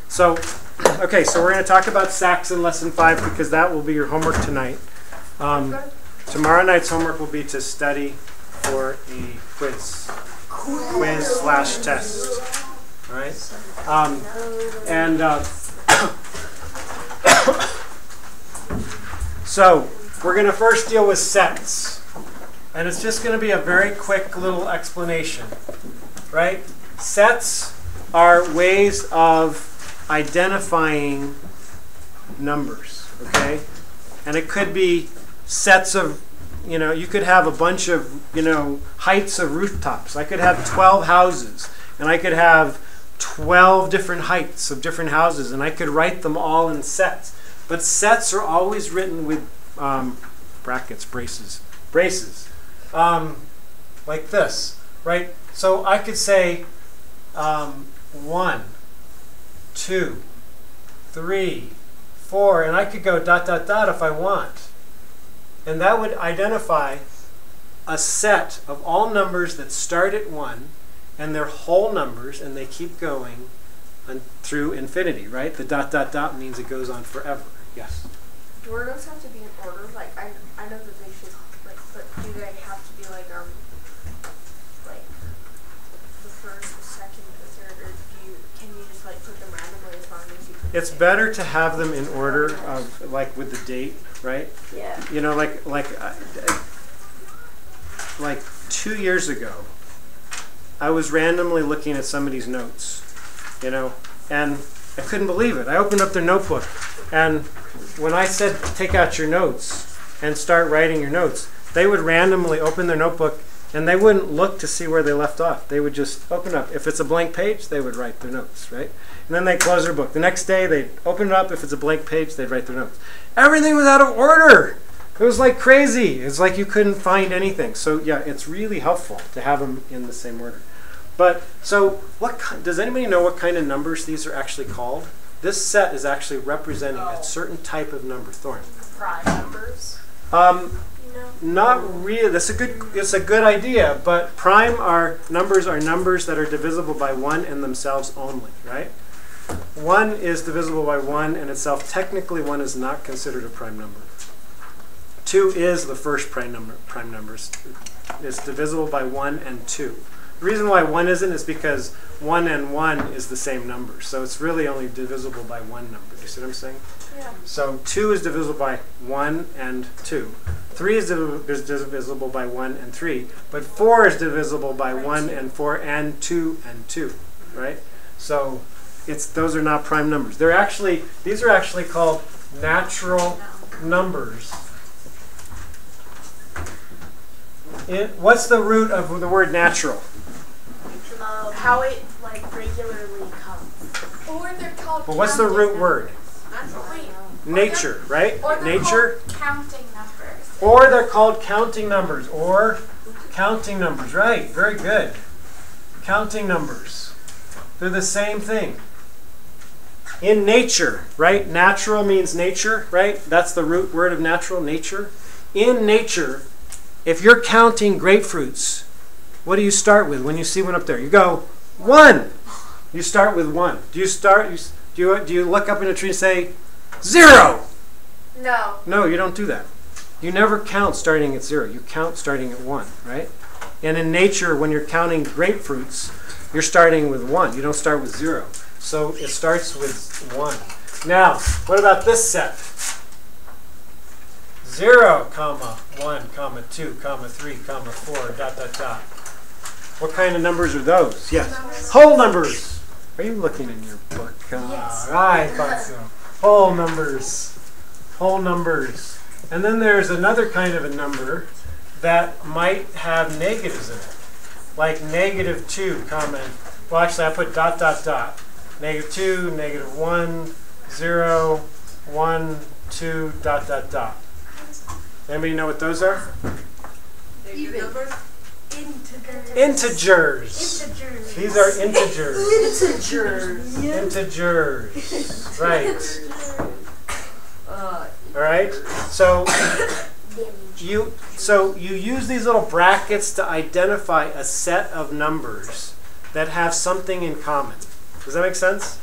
So, okay, so we're going to talk about Saxon lesson 5 because that will be your homework tonight. Tomorrow night's homework will be to study for a quiz slash test. All right? So we're going to first deal with sets. And it's just going to be a very quick little explanation. Right? Sets are ways of identifying numbers. Okay? And it could be sets of, you could have a bunch of, heights of rooftops. I could have 12 houses. And I could have 12 different heights of different houses. And I could write them all in sets. But sets are always written with brackets, braces. Like this, right? So I could say 1, 2, 3, 4, and I could go ... if I want. And that would identify a set of all numbers that start at 1, and they're whole numbers, and they keep going through infinity, right? The ... means it goes on forever. Yes? Do those have to be in order? Like, I know that they should, like, but do they have to be, like the first, the second, the third, or can you just, like, put them randomly as long as you put It's better to have them in order of, like, with the date, right? Yeah. Like 2 years ago, I was randomly looking at somebody's notes, and I couldn't believe it. I opened up their notebook, and when I said take out your notes and start writing your notes, they would randomly open their notebook, and they wouldn't look to see where they left off. They would just open up. If it's a blank page, they would write their notes, right? And then they'd close their book. The next day, they'd open it up. If it's a blank page, they'd write their notes. Everything was out of order. It was like crazy. It's like you couldn't find anything. So yeah, it's really helpful to have them in the same order. But so does anybody know what kind of numbers these are actually called? This set is actually representing a certain type of number. Thorn. Prime numbers? Not really. It's a good idea, but prime numbers are numbers that are divisible by 1 and themselves only, right? 1 is divisible by 1 and itself. Technically, 1 is not considered a prime number. 2 is the first prime numbers. It's divisible by 1 and 2. The reason why 1 isn't is because 1 and 1 is the same number. So it's really only divisible by one number. Do you see what I'm saying? Yeah. So 2 is divisible by 1 and 2. 3 is divisible by 1 and 3. But 4 is divisible by 1 and 4 and 2 and 2. Right? So those are not prime numbers. These are actually called natural numbers. What's the root of the word natural? How it regularly comes. Or they're called. Well, what's the root word? Nature, right? Or they're Nature. Called counting numbers. Or they're called counting numbers. Or counting numbers. Right. Very good. Counting numbers. They're the same thing. In nature, right? Natural means nature, right? That's the root word of natural, nature. In nature, if you're counting grapefruits, what do you start with when you see one up there? You go 1. You start with 1. Do you look up in a tree and say 0? No. No, you don't do that. You never count starting at 0. You count starting at 1, right? And in nature, when you're counting grapefruits, you're starting with 1. You don't start with 0. So it starts with 1. Now, what about this set? 0, 1, 2, 3, 4, ... What kind of numbers are those? Yes. Whole numbers. Are you looking in your book? Yes. I thought so. Whole numbers. Whole numbers. And then there's another kind of a number that might have negatives in it. Like -2, well actually I put ... -2, -1, 0, 1, 2, ... Anybody know what those are? Even numbers? Integers. These are integers. Integers. Integers. Right. All right. So you use these little brackets to identify a set of numbers that have something in common. Does that make sense?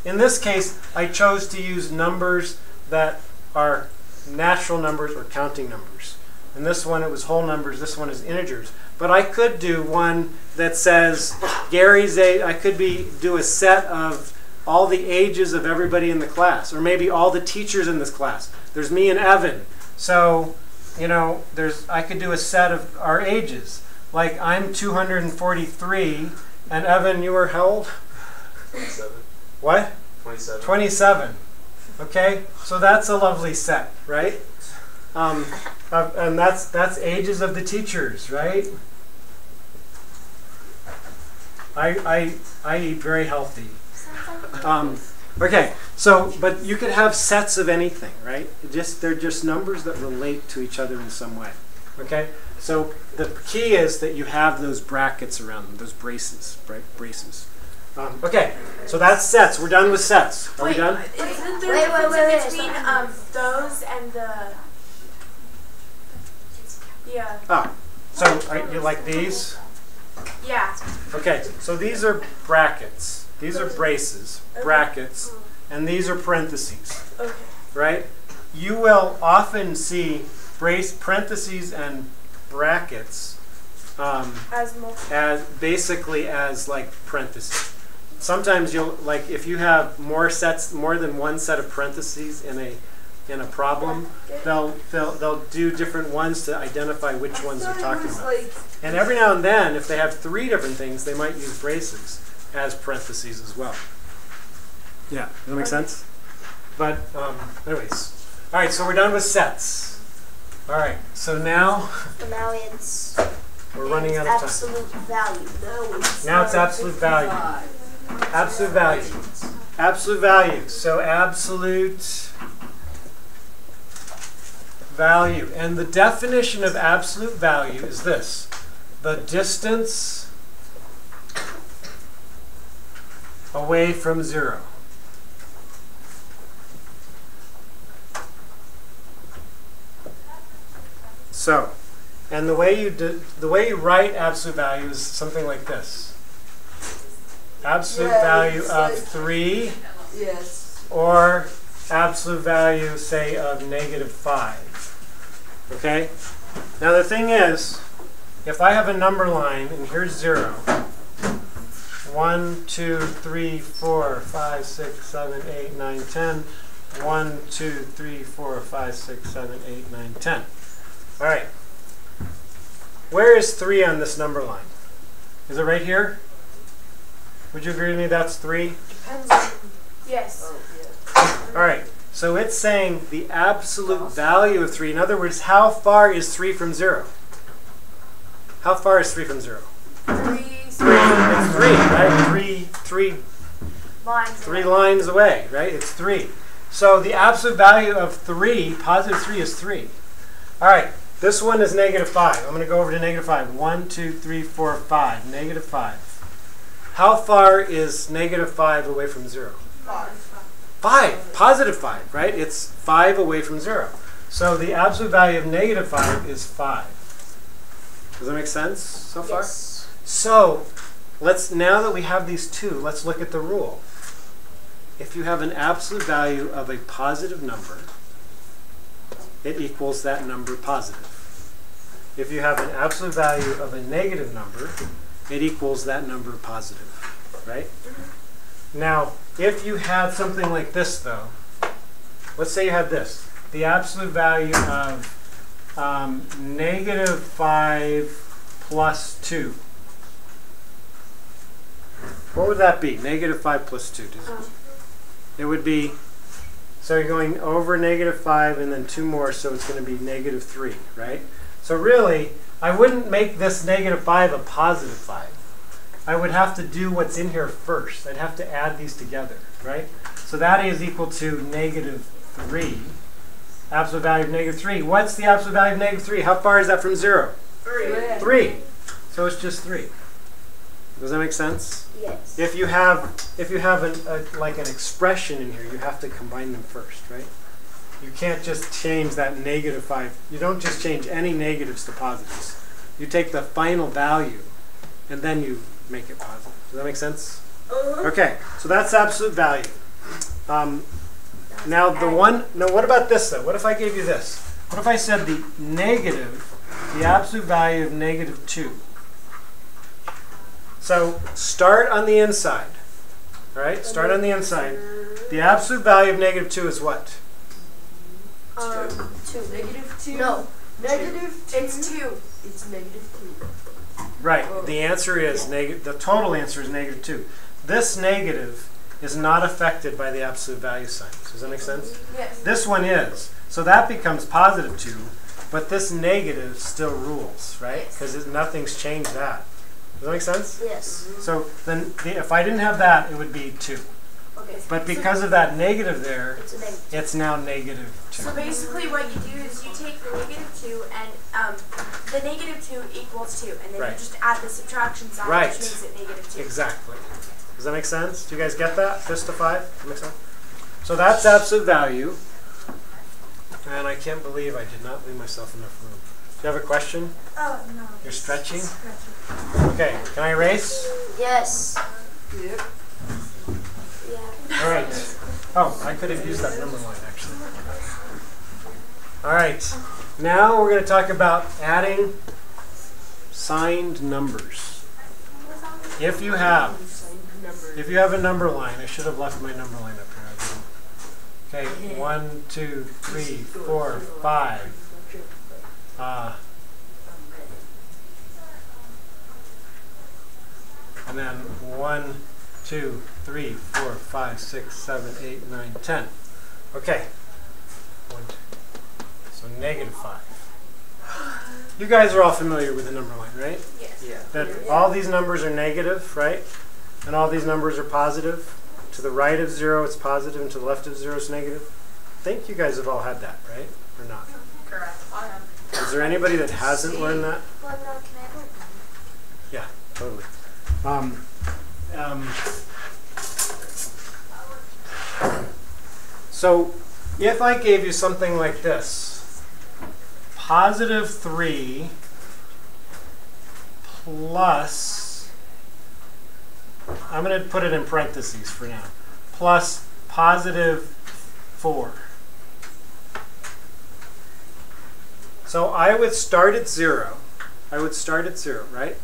in this case, I chose to use numbers that are natural numbers or counting numbers. And this one, it was whole numbers. This one is integers. But I could do one that says Gary's age. I could do a set of all the ages of everybody in the class, or maybe all the teachers in this class. There's me and Evan. So, you know, I could do a set of our ages. Like I'm 243, and Evan, you were how old? 27. What? 27. 27. Okay, so that's a lovely set, right? And that's ages of the teachers, right? I eat very healthy. Okay, so but you could have sets of anything, right? They're just numbers that relate to each other in some way. Okay, so the key is that you have those brackets around them, those braces, right? Braces. Okay, so that's sets. We're done with sets. Are we done? Isn't there a difference between those and the So you like these? yeah. Okay, so these are brackets. These are braces, brackets, and these are parentheses, Okay. right? You will often see parentheses and brackets as basically as like parentheses. Sometimes you'll if you have more than one set of parentheses in a problem, they'll do different ones to identify which ones they're talking about. And every now and then, if they have 3 different things, they might use braces as parentheses as well. Yeah, does that make sense? But anyways, all right. So we're done with sets. All right. So now it's we're running out of time. absolute value. Now it's absolute value. Absolute value. Absolute value. So absolute value. And the definition of absolute value is this: the distance away from 0. So, and the way you write absolute value is something like this. Absolute value of 3, Yes. or absolute value, say, of -5. Okay? Now the thing is, if I have a number line, and here's 0, 1, 2, 3, 4, 5, 6, 7, 8, 9, 10. 1, 2, 3, 4, 5, 6, 7, 8, 9, 10. All right. Where is 3 on this number line? Is it right here? Would you agree with me that's 3? Depends on. Yes. Oh, yeah. All right. So it's saying the absolute value of 3. In other words, how far is 3 from 0? How far is 3 from 0? 3 It's 3, right? lines. 3 lines away, right? It's 3. So the absolute value of 3, positive 3, is 3. All right. This one is -5. I'm going to go over to -5. 1, 2, 3, 4, 5. -5. How far is -5 away from 0? 5. Positive 5, right? It's 5 away from 0. So the absolute value of -5 is 5. Does that make sense so far? Yes. So now that we have these two, let's look at the rule. If you have an absolute value of a positive number, it equals that number positive. If you have an absolute value of a negative number, it equals that number positive, right? Now, if you had something like this, though, let's say you had this. The absolute value of -5 plus 2. What would that be? -5 plus 2. It would be, so you're going over -5 and then 2 more, so it's going to be -3, right? So really, I wouldn't make this -5 a positive 5. I would have to do what's in here first. I'd have to add these together, right? So that is equal to -3. Absolute value of -3. What's the absolute value of -3? How far is that from 0? 3. 3. So it's just 3. Does that make sense? Yes. If you have like an expression in here, you have to combine them first, right? You can't just change that -5. You don't just change any negatives to positives. You take the final value and then you make it positive. Does that make sense? Okay, so that's absolute value. Now the one, no, what about this though? What if I gave you this? What if I said the absolute value of -2? So start on the inside, all right? Start on the inside. The absolute value of -2 is what? 2. -2. No. -2. It's 2. It's -2. Right. The answer is negative. The total answer is -2. This negative is not affected by the absolute value signs. Does that make sense? Yes. This one is. So that becomes +2, but this negative still rules, right? Because nothing's changed that. Does that make sense? Yes. So then if I didn't have that, it would be 2. Okay. But because of that negative there, It's a negative. it's now -2. So basically what you do is you take the -2 and the -2 equals 2. And then Right. you just add the subtraction sign, Right. which makes it -2. Exactly. Does that make sense? Do you guys get that? Just to 5? Does that make sense? So that's absolute value. And I can't believe I did not leave myself enough room. Do you have a question? Oh, no. You're stretching? Stretching. Okay, can I erase? Yes. Yep. Yeah. All right. Oh, I could have used that number line actually. All right. Now we're going to talk about adding signed numbers. If you have a number line, I should have left my number line up here. I didn't. Okay, 1, 2, 3, 4, 5. And then 1, 2, 3, 4, 5, 6, 7, 8, 9, 10. Okay. 1, 2. So -5. You guys are all familiar with the number line, right? Yes. Yeah. That all these numbers are negative, right? And all these numbers are positive. To the right of 0, it's positive, and to the left of 0, it's negative. I think you guys have all had that, right? Or not? Correct. Is there anybody that hasn't learned that? Well, no, can I have one? Yeah, totally. So if I gave you something like this, +3 plus, I'm going to put it in parentheses for now, plus +4. So I would start at 0. I would start at 0, right?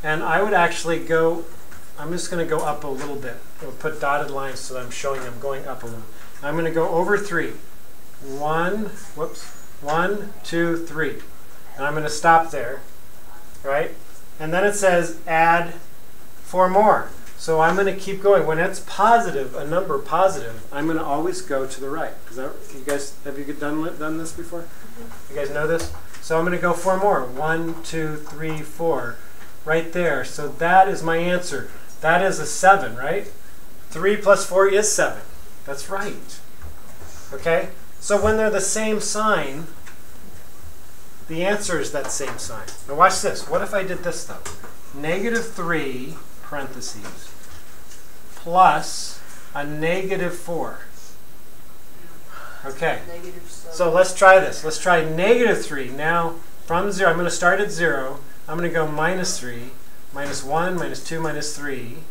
And I would actually go, I'm just going to go up a little bit. I'll put dotted lines so that I'm showing I'm going up a little. I'm going to go over 3. 1, 2, 3. And I'm going to stop there, right? And then it says add 4 more. So I'm going to keep going. When it's positive, a number positive, I'm going to always go to the right. Is that, you guys, have you done this before? You guys know this? So I'm going to go 4 more. 1, 2, 3, 4. Right there. So that is my answer. That is a 7, right? 3 plus 4 is 7. That's right. Okay? So when they're the same sign, the answer is that same sign. Now watch this. What if I did this though? -3, parentheses, plus a -4. Okay. So let's try this. Let's try -3. Now from 0, I'm going to start at 0. I'm going to go -3, -1, -2, -3.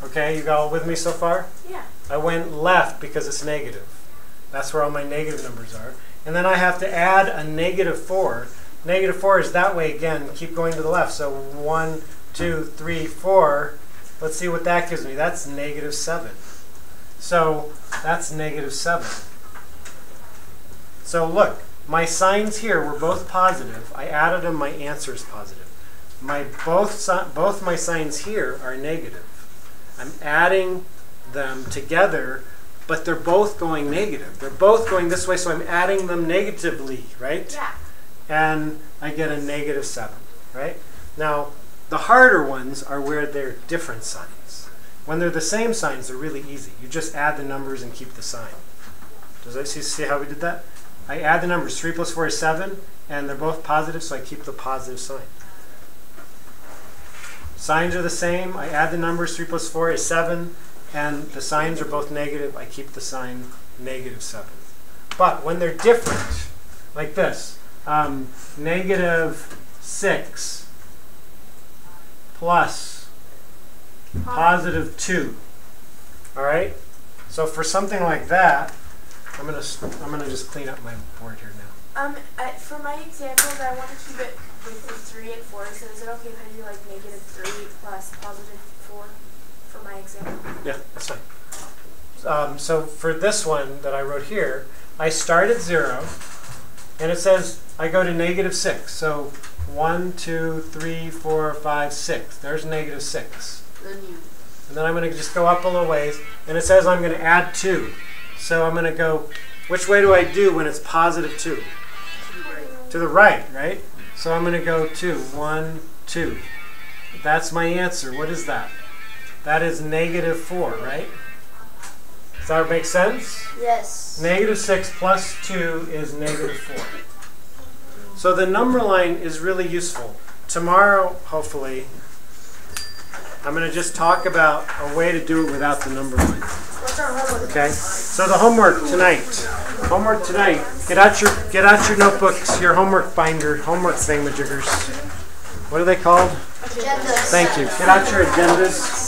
Okay, you all with me so far? Yeah. I went left because it's negative. That's where all my negative numbers are. And then I have to add a -4. -4 is that way again. Keep going to the left. So 1, 2, 3, 4. Let's see what that gives me. That's -7. So that's -7. So look, my signs here were both positive. I added them. My answer is positive. Both my signs here are negative. I'm adding them together, but they're both going negative. They're both going this way, so I'm adding them negatively, right? Yeah. And I get a -7, right? Now, the harder ones are where they're different signs. When they're the same signs, they're really easy. You just add the numbers and keep the sign. Does that see how we did that? I add the numbers. 3 plus 4 is 7, and they're both positive, so I keep the positive sign. Signs are the same. I add the numbers. 3 plus 4 is 7, and the signs are both negative. I keep the sign -7. But when they're different, like this, -6 plus +2. All right? So for something like that, I'm gonna just clean up my board here now. For my examples, I want to keep it with the 3 and 4. So is it okay if I do like -3 plus +4 for my example? Yeah, that's fine. So for this one that I wrote here, I start at 0, and it says I go to -6. So 1, 2, 3, 4, 5, 6. There's -6. Then you. And then I'm going to just go up a little ways, and it says I'm going to add 2. So I'm going to go, which way do I do when it's +2? To the right, right? So I'm going to go 2, 1, 2. That's my answer. What is that? That is -4, right? Does that make sense? Yes. -6 plus 2 is -4. So the number line is really useful. Tomorrow, hopefully, I'm going to just talk about a way to do it without the number line. What's our homework? Okay? So the homework tonight. Get out your notebooks, your homework binder, homework thingamajiggers. What are they called? Agendas. Thank you. Get out your agendas.